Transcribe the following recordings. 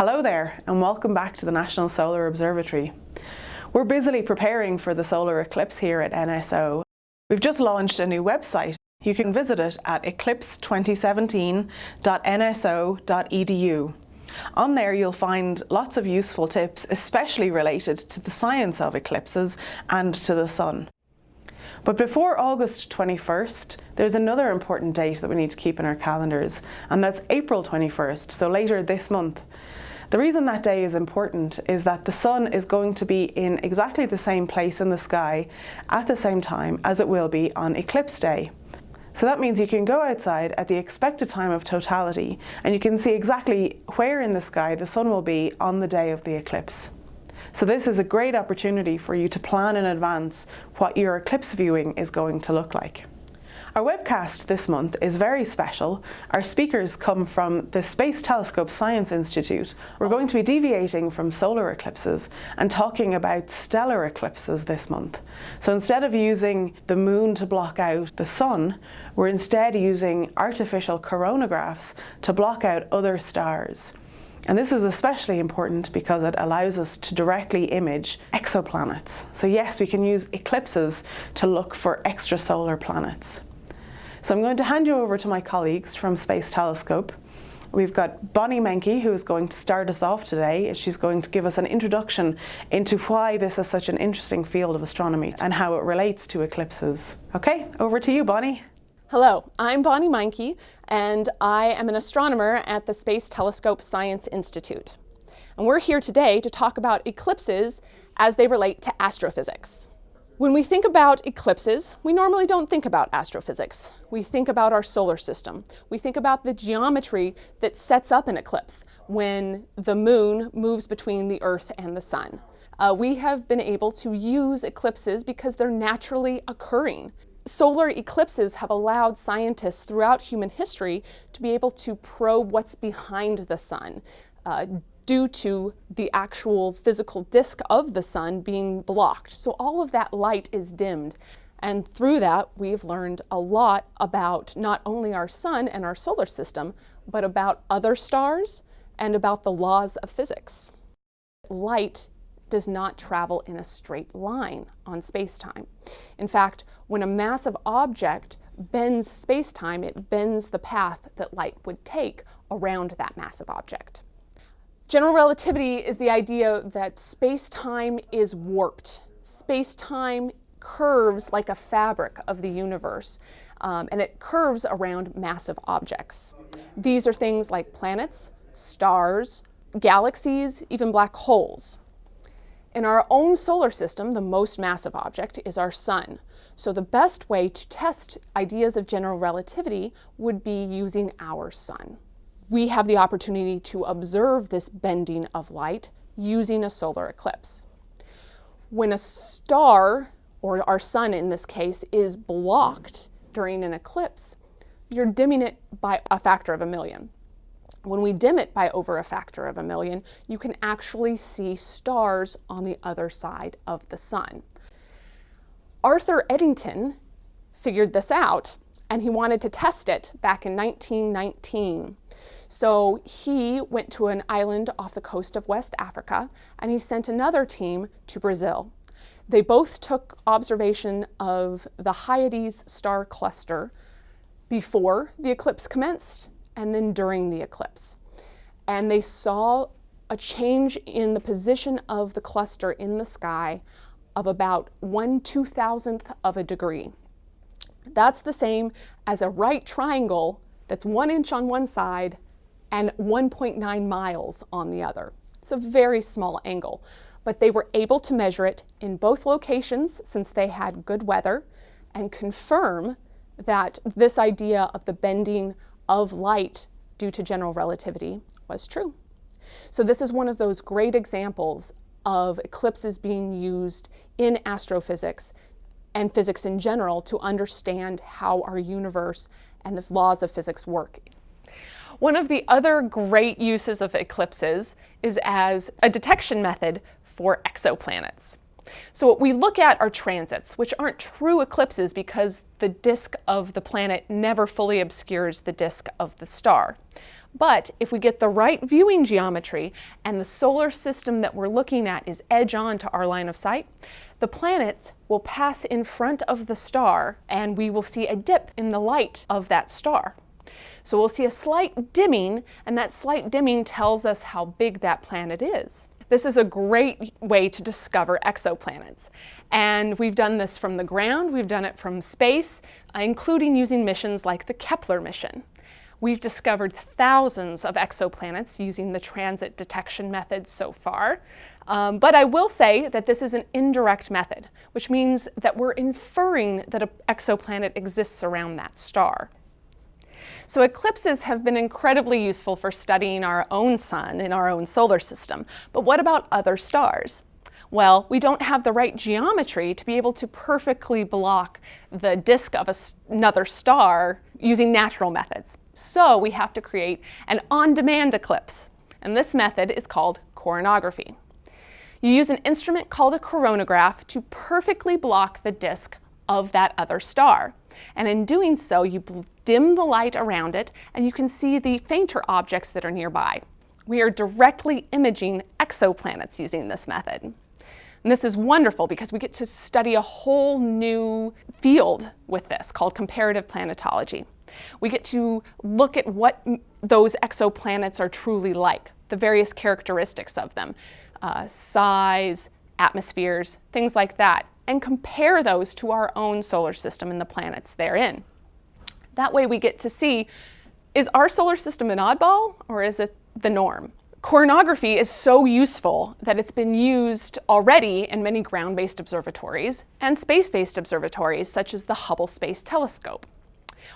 Hello there and welcome back to the National Solar Observatory. We're busily preparing for the solar eclipse here at NSO. We've just launched a new website. You can visit it at eclipse2017.nso.edu. On there you'll find lots of useful tips, especially related to the science of eclipses and to the sun. But before August 21st, there's another important date that we need to keep in our calendars, and that's April 21st, so later this month. The reason that day is important is that the sun is going to be in exactly the same place in the sky at the same time as it will be on eclipse day. So that means you can go outside at the expected time of totality and you can see exactly where in the sky the sun will be on the day of the eclipse. So this is a great opportunity for you to plan in advance what your eclipse viewing is going to look like. Our webcast this month is very special. Our speakers come from the Space Telescope Science Institute. We're going to be deviating from solar eclipses and talking about stellar eclipses this month. So instead of using the moon to block out the sun, we're instead using artificial coronagraphs to block out other stars. And this is especially important because it allows us to directly image exoplanets. So yes, we can use eclipses to look for extrasolar planets. So I'm going to hand you over to my colleagues from Space Telescope. We've got Bonnie Menke, who is going to start us off today. She's going to give us an introduction into why this is such an interesting field of astronomy and how it relates to eclipses. Okay, over to you, Bonnie. Hello, I'm Bonnie Menke, and I am an astronomer at the Space Telescope Science Institute. And we're here today to talk about eclipses as they relate to astrophysics. When we think about eclipses, we normally don't think about astrophysics. We think about our solar system. We think about the geometry that sets up an eclipse when the moon moves between the Earth and the sun. We have been able to use eclipses because they're naturally occurring. Solar eclipses have allowed scientists throughout human history to be able to probe what's behind the sun due to the actual physical disk of the sun being blocked. So all of that light is dimmed. And through that, we've learned a lot about not only our sun and our solar system, but about other stars and about the laws of physics. Light does not travel in a straight line on space-time. In fact, when a massive object bends space-time, it bends the path that light would take around that massive object. General relativity is the idea that space-time is warped. Space-time curves like a fabric of the universe, and it curves around massive objects. These are things like planets, stars, galaxies, even black holes. In our own solar system, the most massive object is our sun. So the best way to test ideas of general relativity would be using our sun. We have the opportunity to observe this bending of light using a solar eclipse. When a star, or our sun in this case, is blocked during an eclipse, you're dimming it by a factor of 1,000,000. When we dim it by over a factor of 1,000,000, you can actually see stars on the other side of the sun. Arthur Eddington figured this out, and he wanted to test it back in 1919. So he went to an island off the coast of West Africa, and he sent another team to Brazil. They both took observation of the Hyades star cluster before the eclipse commenced and then during the eclipse. And they saw a change in the position of the cluster in the sky of about 1/2000th of a degree. That's the same as a right triangle that's 1 inch on one side and 1.9 miles on the other. It's a very small angle, but they were able to measure it in both locations since they had good weather and confirm that this idea of the bending of light due to general relativity was true. So this is one of those great examples of eclipses being used in astrophysics and physics in general to understand how our universe and the laws of physics work. One of the other great uses of eclipses is as a detection method for exoplanets. So what we look at are transits, which aren't true eclipses because the disk of the planet never fully obscures the disk of the star. But if we get the right viewing geometry and the solar system that we're looking at is edge on to our line of sight, the planets will pass in front of the star and we will see a dip in the light of that star. So we'll see a slight dimming, and that slight dimming tells us how big that planet is. This is a great way to discover exoplanets. And we've done this from the ground, we've done it from space, including using missions like the Kepler mission. We've discovered thousands of exoplanets using the transit detection method so far. But I will say that this is an indirect method, which means that we're inferring that an exoplanet exists around that star. So eclipses have been incredibly useful for studying our own sun in our own solar system. But what about other stars? Well, we don't have the right geometry to be able to perfectly block the disk of another star using natural methods. So we have to create an on-demand eclipse. And this method is called coronagraphy. You use an instrument called a coronagraph to perfectly block the disk of that other star. And in doing so, you dim the light around it and you can see the fainter objects that are nearby. We are directly imaging exoplanets using this method. And this is wonderful because we get to study a whole new field with this called comparative planetology. We get to look at what those exoplanets are truly like, the various characteristics of them, size, atmospheres, things like that, and compare those to our own solar system and the planets therein. That way we get to see, is our solar system an oddball or is it the norm? Coronagraphy is so useful that it's been used already in many ground-based observatories and space-based observatories such as the Hubble Space Telescope.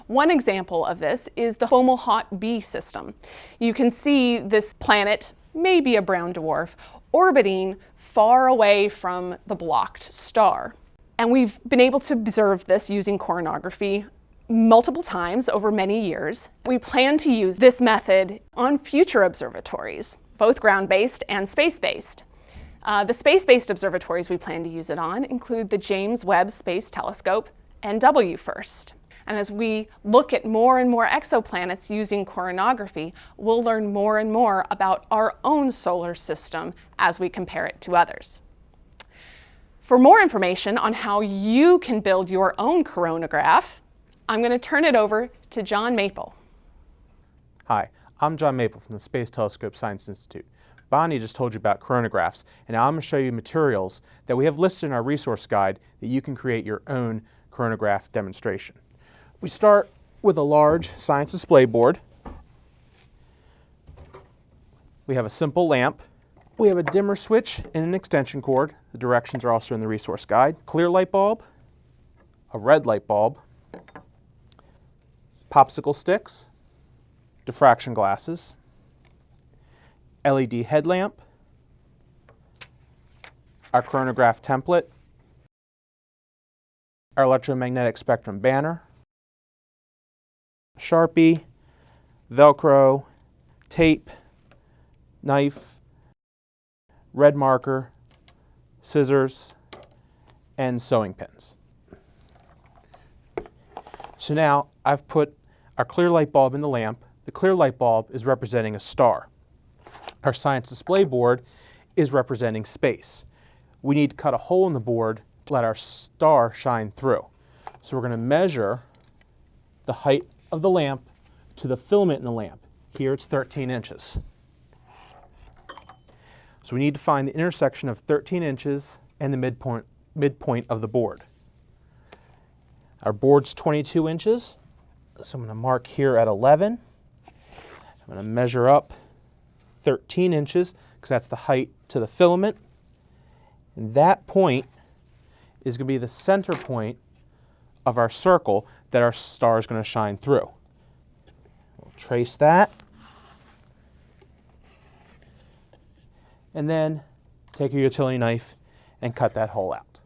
One example of this is the Fomalhaut B system. You can see this planet, maybe a brown dwarf, orbiting far away from the blocked star. And we've been able to observe this using coronagraphy multiple times over many years. We plan to use this method on future observatories, both ground-based and space-based. The space-based observatories we plan to use it on include the James Webb Space Telescope and WFIRST. And as we look at more and more exoplanets using coronagraphy, we'll learn more and more about our own solar system as we compare it to others. For more information on how you can build your own coronagraph, I'm going to turn it over to John Maple. Hi, I'm John Maple from the Space Telescope Science Institute. Bonnie just told you about coronagraphs, and now I'm going to show you materials that we have listed in our resource guide that you can create your own coronagraph demonstration. We start with a large science display board. We have a simple lamp. We have a dimmer switch and an extension cord. The directions are also in the resource guide. Clear light bulb, a red light bulb, popsicle sticks, diffraction glasses, LED headlamp, our coronagraph template, our electromagnetic spectrum banner, Sharpie, Velcro, tape, knife, red marker, scissors, and sewing pins. So now I've put our clear light bulb in the lamp. The clear light bulb is representing a star. Our science display board is representing space. We need to cut a hole in the board to let our star shine through. So we're going to measure the height of the lamp to the filament in the lamp. Here it's 13 inches. So we need to find the intersection of 13 inches and the midpoint of the board. Our board's 22 inches, so I'm going to mark here at 11. I'm going to measure up 13 inches because that's the height to the filament. And that point is going to be the center point of our circle that our star is going to shine through. We'll trace that. And then take your utility knife and cut that hole out.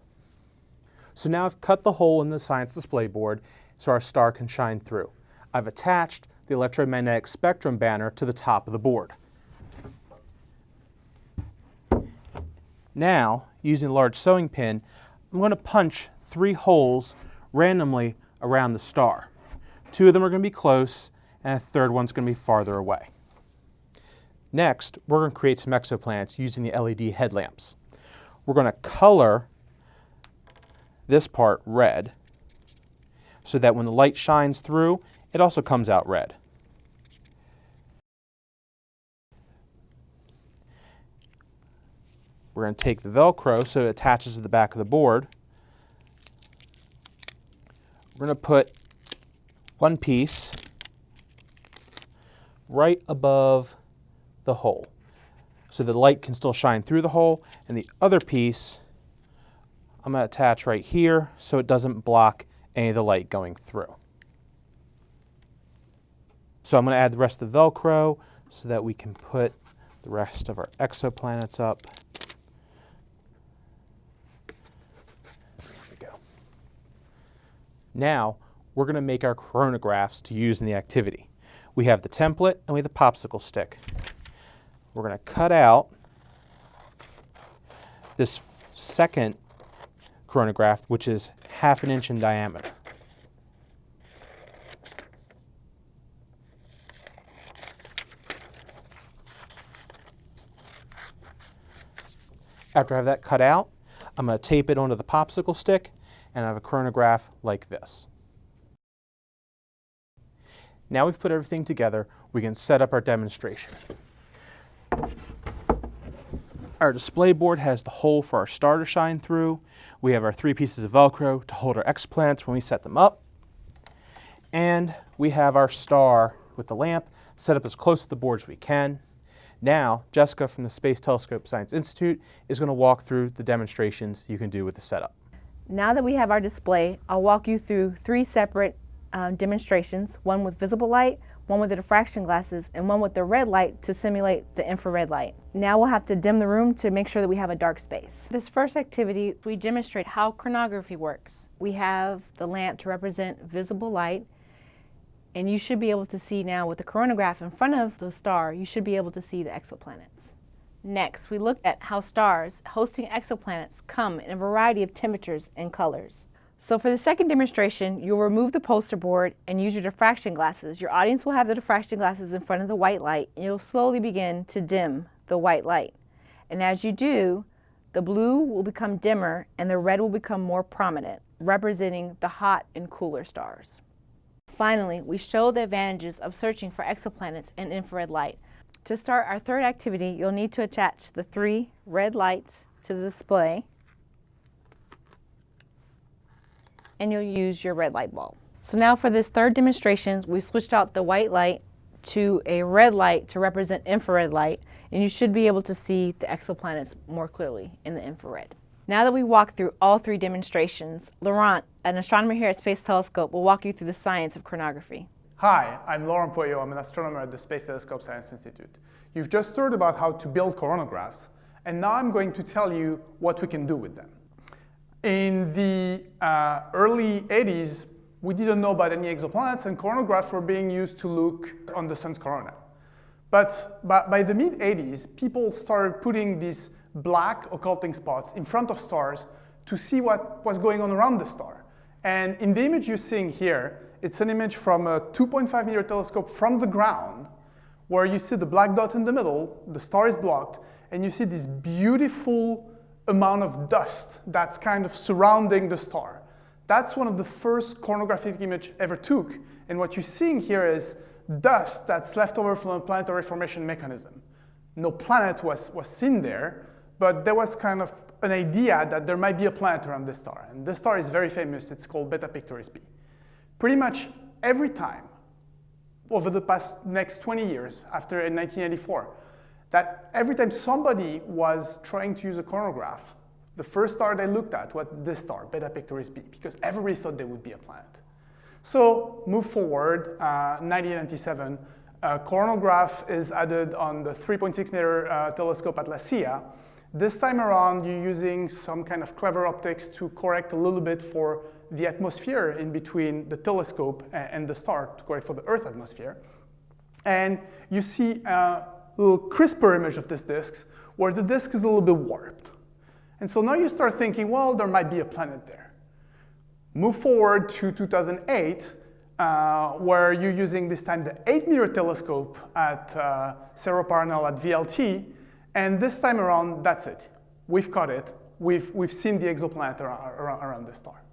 So now I've cut the hole in the science display board so our star can shine through. I've attached the electromagnetic spectrum banner to the top of the board. Now, using a large sewing pin, I'm going to punch 3 holes randomly around the star. 2 of them are going to be close, and a third one's going to be farther away. Next, we're going to create some exoplanets using the LED headlamps. We're going to color this part red so that when the light shines through, it also comes out red. We're going to take the Velcro so it attaches to the back of the board. We're going to put one piece right above the hole so the light can still shine through the hole, and the other piece I'm going to attach right here so it doesn't block any of the light going through. So I'm going to add the rest of the Velcro so that we can put the rest of our exoplanets up. There we go. Now we're going to make our coronagraphs to use in the activity. We have the template and we have the popsicle stick. We're going to cut out this second coronagraph, which is 1/2 inch in diameter. After I have that cut out, I'm going to tape it onto the popsicle stick and I have a coronagraph like this. Now we've put everything together, we can set up our demonstration. Our display board has the hole for our star to shine through. We have our 3 pieces of Velcro to hold our exoplanets when we set them up. And we have our star with the lamp set up as close to the board as we can. Now, Jessica from the Space Telescope Science Institute is going to walk through the demonstrations you can do with the setup. Now that we have our display, I'll walk you through 3 separate demonstrations, one with visible light, one with the diffraction glasses, and one with the red light to simulate the infrared light. Now we'll have to dim the room to make sure that we have a dark space. This first activity, we demonstrate how chronography works. We have the lamp to represent visible light, and you should be able to see now with the coronagraph in front of the star, you should be able to see the exoplanets. Next, we looked at how stars hosting exoplanets come in a variety of temperatures and colors. So for the second demonstration, you'll remove the poster board and use your diffraction glasses. Your audience will have the diffraction glasses in front of the white light, and you'll slowly begin to dim the white light. And as you do, the blue will become dimmer and the red will become more prominent, representing the hot and cooler stars. Finally, we show the advantages of searching for exoplanets in infrared light. To start our third activity, you'll need to attach the 3 red lights to the display, and you'll use your red light bulb. So now for this third demonstration, we switched out the white light to a red light to represent infrared light, and you should be able to see the exoplanets more clearly in the infrared. Now that we walked through all 3 demonstrations, Laurent, an astronomer here at Space Telescope, will walk you through the science of chronography. Hi, I'm Laurent Poyot. I'm an astronomer at the Space Telescope Science Institute. You've just heard about how to build coronagraphs, and now I'm going to tell you what we can do with them. In the early 80s, we didn't know about any exoplanets, and coronagraphs were being used to look on the sun's corona. But by the mid-80s, people started putting these black occulting spots in front of stars to see what was going on around the star. And in the image you're seeing here, it's an image from a 2.5 meter telescope from the ground, where you see the black dot in the middle, the star is blocked, and you see this beautiful amount of dust that's kind of surrounding the star. That's one of the first coronagraphic images ever took, and what you're seeing here is dust that's left over from a planetary formation mechanism. No planet was seen there, but there was kind of an idea that there might be a planet around this star, and this star is very famous. It's called Beta Pictoris b. Pretty much every time over the past next 20 years, after 1984, that every time somebody was trying to use a coronagraph, the first star they looked at was this star, Beta Pictoris b, because everybody thought there would be a planet. So move forward, 1997, a coronagraph is added on the 3.6 meter telescope at La Silla. This time around, you're using some kind of clever optics to correct a little bit for the atmosphere in between the telescope and the star, to correct for the Earth atmosphere. And you see a little crisper image of this disk, where the disk is a little bit warped. And so now you start thinking, well, there might be a planet there. Move forward to 2008, where you're using this time the 8-meter telescope at Cerro Paranal at VLT, and this time around, that's it. We've caught it. We've seen the exoplanet around the star.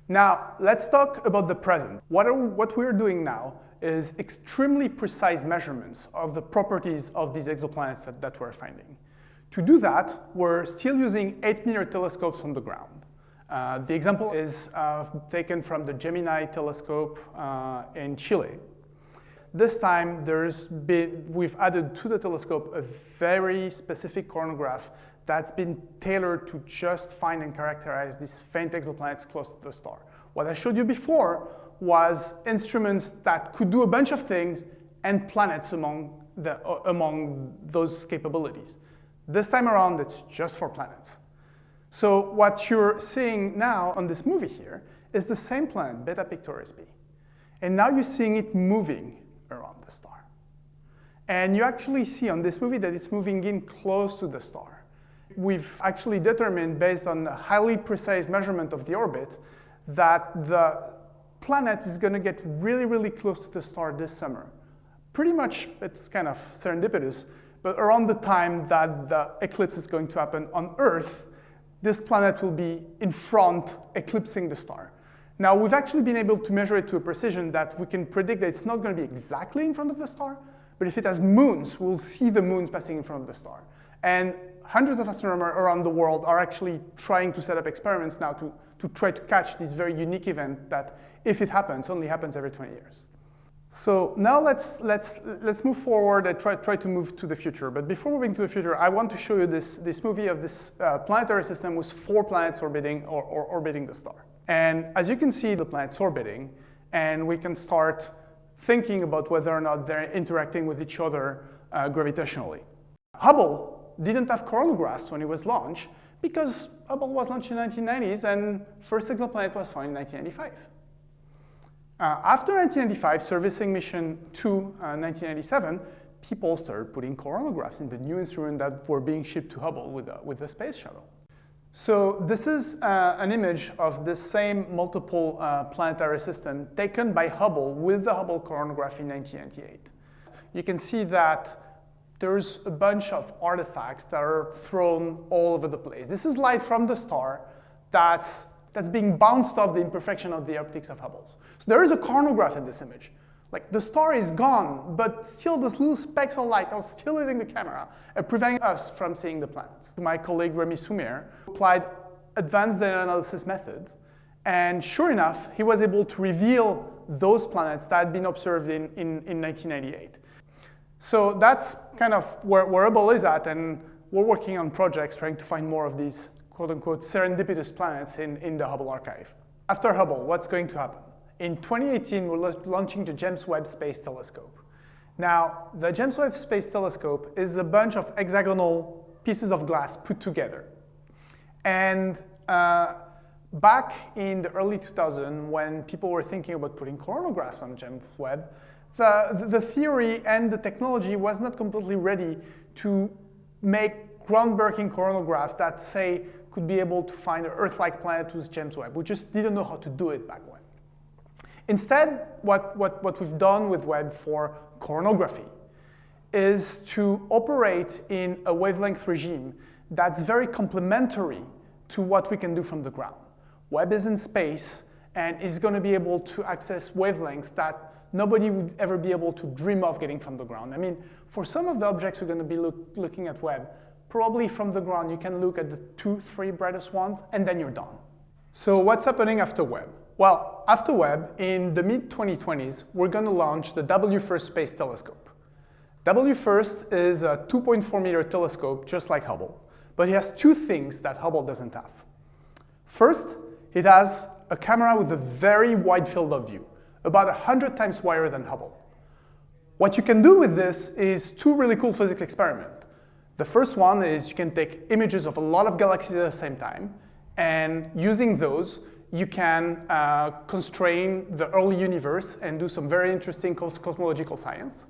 Now, let's talk about the present. What we're doing now is extremely precise measurements of the properties of these exoplanets that we're finding. To do that, we're still using 8-meter telescopes on the ground. The example is taken from the Gemini telescope in Chile. This time, we've added to the telescope a very specific coronagraph that's been tailored to just find and characterize these faint exoplanets close to the star. What I showed you before was instruments that could do a bunch of things and planets among those capabilities. This time around, it's just for planets. So what you're seeing now on this movie here is the same planet, Beta Pictoris b. And now you're seeing it moving around the star. And you actually see on this movie that it's moving in close to the star. We've actually determined, based on a highly precise measurement of the orbit, that the planet is going to get really, really close to the star this summer. Pretty much, it's kind of serendipitous, but around the time that the eclipse is going to happen on Earth, this planet will be in front, eclipsing the star. Now, we've actually been able to measure it to a precision that we can predict that it's not going to be exactly in front of the star, but if it has moons, we'll see the moons passing in front of the star. And hundreds of astronomers around the world are actually trying to set up experiments now to try to catch this very unique event that, if it happens, only happens every 20 years. So now let's move forward and try to move to the future. But before moving to the future, I want to show you this movie of this planetary system with 4 planets orbiting orbiting the star. And as you can see, the planets orbiting, and we can start thinking about whether or not they're interacting with each other gravitationally. Hubble didn't have coronagraphs when it was launched because Hubble was launched in the 1990s and first exoplanet was found in 1995. After 1995, servicing mission 2, 1997, people started putting coronagraphs in the new instrument that were being shipped to Hubble with the space shuttle. So this is an image of this same multiple planetary system taken by Hubble with the Hubble coronagraph in 1998. You can see that there's a bunch of artifacts that are thrown all over the place. This is light from the star that's being bounced off the imperfection of the optics of Hubble's. So there is a coronagraph in this image. Like, the star is gone, but still those little specks of light are still hitting the camera and preventing us from seeing the planets. My colleague Remy Soumer applied advanced data analysis methods, and sure enough, he was able to reveal those planets that had been observed in 1998. So that's kind of where Hubble is at, and we're working on projects trying to find more of these quote-unquote serendipitous planets in the Hubble archive. After Hubble, what's going to happen? In 2018, we're launching the James Webb Space Telescope. Now, the James Webb Space Telescope is a bunch of hexagonal pieces of glass put together. And back in the early 2000s, when people were thinking about putting coronagraphs on James Webb, the theory and the technology was not completely ready to make groundbreaking coronagraphs that, say, could be able to find an Earth-like planet with James Webb. We just didn't know how to do it back then. Instead, what we've done with Webb for coronagraphy is to operate in a wavelength regime that's very complementary to what we can do from the ground. Webb is in space and is going to be able to access wavelengths that nobody would ever be able to dream of getting from the ground. I mean, for some of the objects we're going to be looking at Webb, probably from the ground you can look at the 2, 3 brightest ones, and then you're done. So what's happening after Webb? Well, after Webb, in the mid-2020s, we're going to launch the WFIRST Space Telescope. WFIRST is a 2.4-meter telescope, just like Hubble, but it has 2 things that Hubble doesn't have. First, it has a camera with a very wide field of view, about 100 times wider than Hubble. What you can do with this is 2 really cool physics experiments. The first one is you can take images of a lot of galaxies at the same time, and using those, you can constrain the early universe and do some very interesting cosmological science.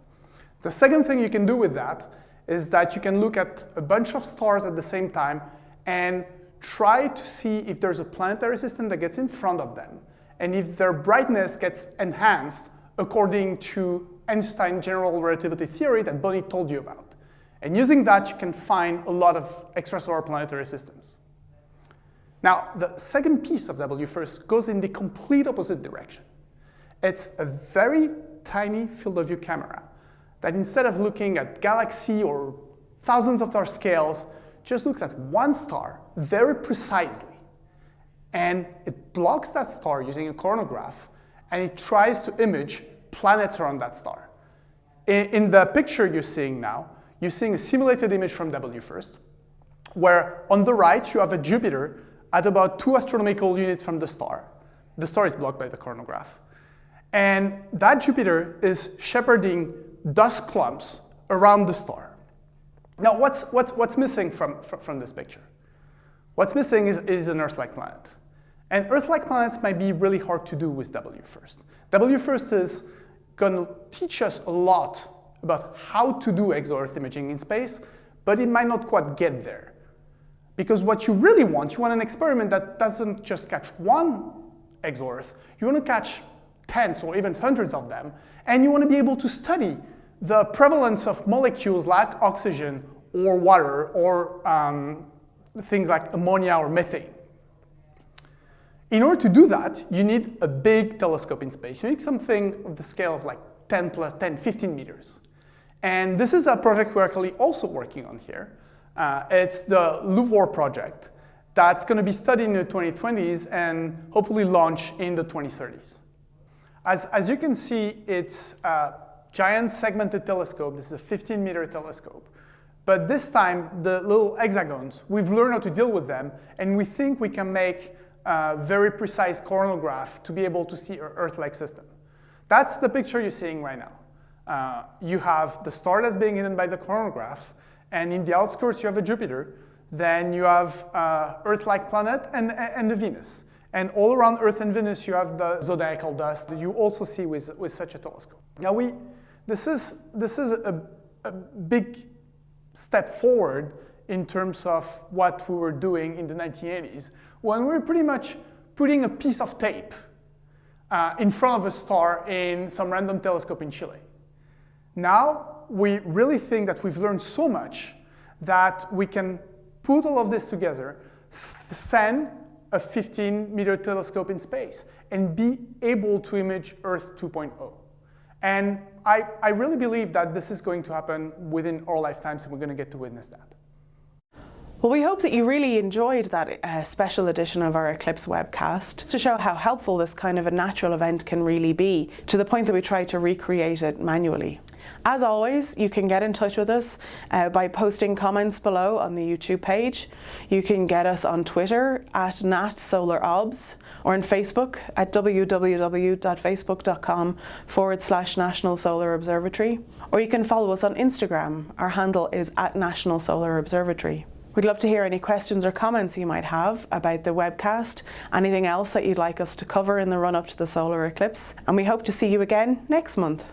The second thing you can do with that is that you can look at a bunch of stars at the same time and try to see if there's a planetary system that gets in front of them and if their brightness gets enhanced according to Einstein's general relativity theory that Bonnie told you about. And using that, you can find a lot of extrasolar planetary systems. Now, the second piece of WFIRST goes in the complete opposite direction. It's a very tiny field of view camera that instead of looking at galaxy or thousands of star scales, just looks at one star very precisely. And it blocks that star using a coronagraph, and it tries to image planets around that star. In the picture you're seeing now, you're seeing a simulated image from WFIRST, where on the right you have a Jupiter at about 2 astronomical units from the star. The star is blocked by the coronagraph. And that Jupiter is shepherding dust clumps around the star. Now, what's missing from this picture? What's missing is an Earth-like planet. And Earth-like planets might be really hard to do with WFIRST. WFIRST is going to teach us a lot about how to do exo-Earth imaging in space, but it might not quite get there. Because what you really want, you want an experiment that doesn't just catch one exo-Earth, you want to catch tens or even hundreds of them, and you want to be able to study the prevalence of molecules like oxygen or water or things like ammonia or methane. In order to do that, you need a big telescope in space. You need something of the scale of like 10, 15 meters. And this is a project we're actually also working on here. It's the LUVOIR project that's going to be studied in the 2020s and hopefully launch in the 2030s. As you can see, it's a giant segmented telescope. This is a 15-meter telescope. But this time, the little hexagons, we've learned how to deal with them, and we think we can make a very precise coronagraph to be able to see an Earth-like system. That's the picture you're seeing right now. You have the star that's being hidden by the coronagraph, and in the outskirts you have a Jupiter. Then you have Earth-like planet and the Venus. And all around Earth and Venus you have the zodiacal dust that you also see with such a telescope. Now this is a big step forward in terms of what we were doing in the 1980s, when we were pretty much putting a piece of tape in front of a star in some random telescope in Chile. Now, we really think that we've learned so much that we can put all of this together, send a 15-meter telescope in space, and be able to image Earth 2.0. And I really believe that this is going to happen within our lifetimes, and we're going to get to witness that. Well, we hope that you really enjoyed that special edition of our Eclipse webcast to show how helpful this kind of a natural event can really be, to the point that we try to recreate it manually. As always, you can get in touch with us by posting comments below on the YouTube page. You can get us on Twitter at NatSolarObs, or on Facebook at www.facebook.com/National Solar Observatory. Or you can follow us on Instagram. Our handle is @National Solar Observatory. We'd love to hear any questions or comments you might have about the webcast, anything else that you'd like us to cover in the run-up to the solar eclipse, and we hope to see you again next month.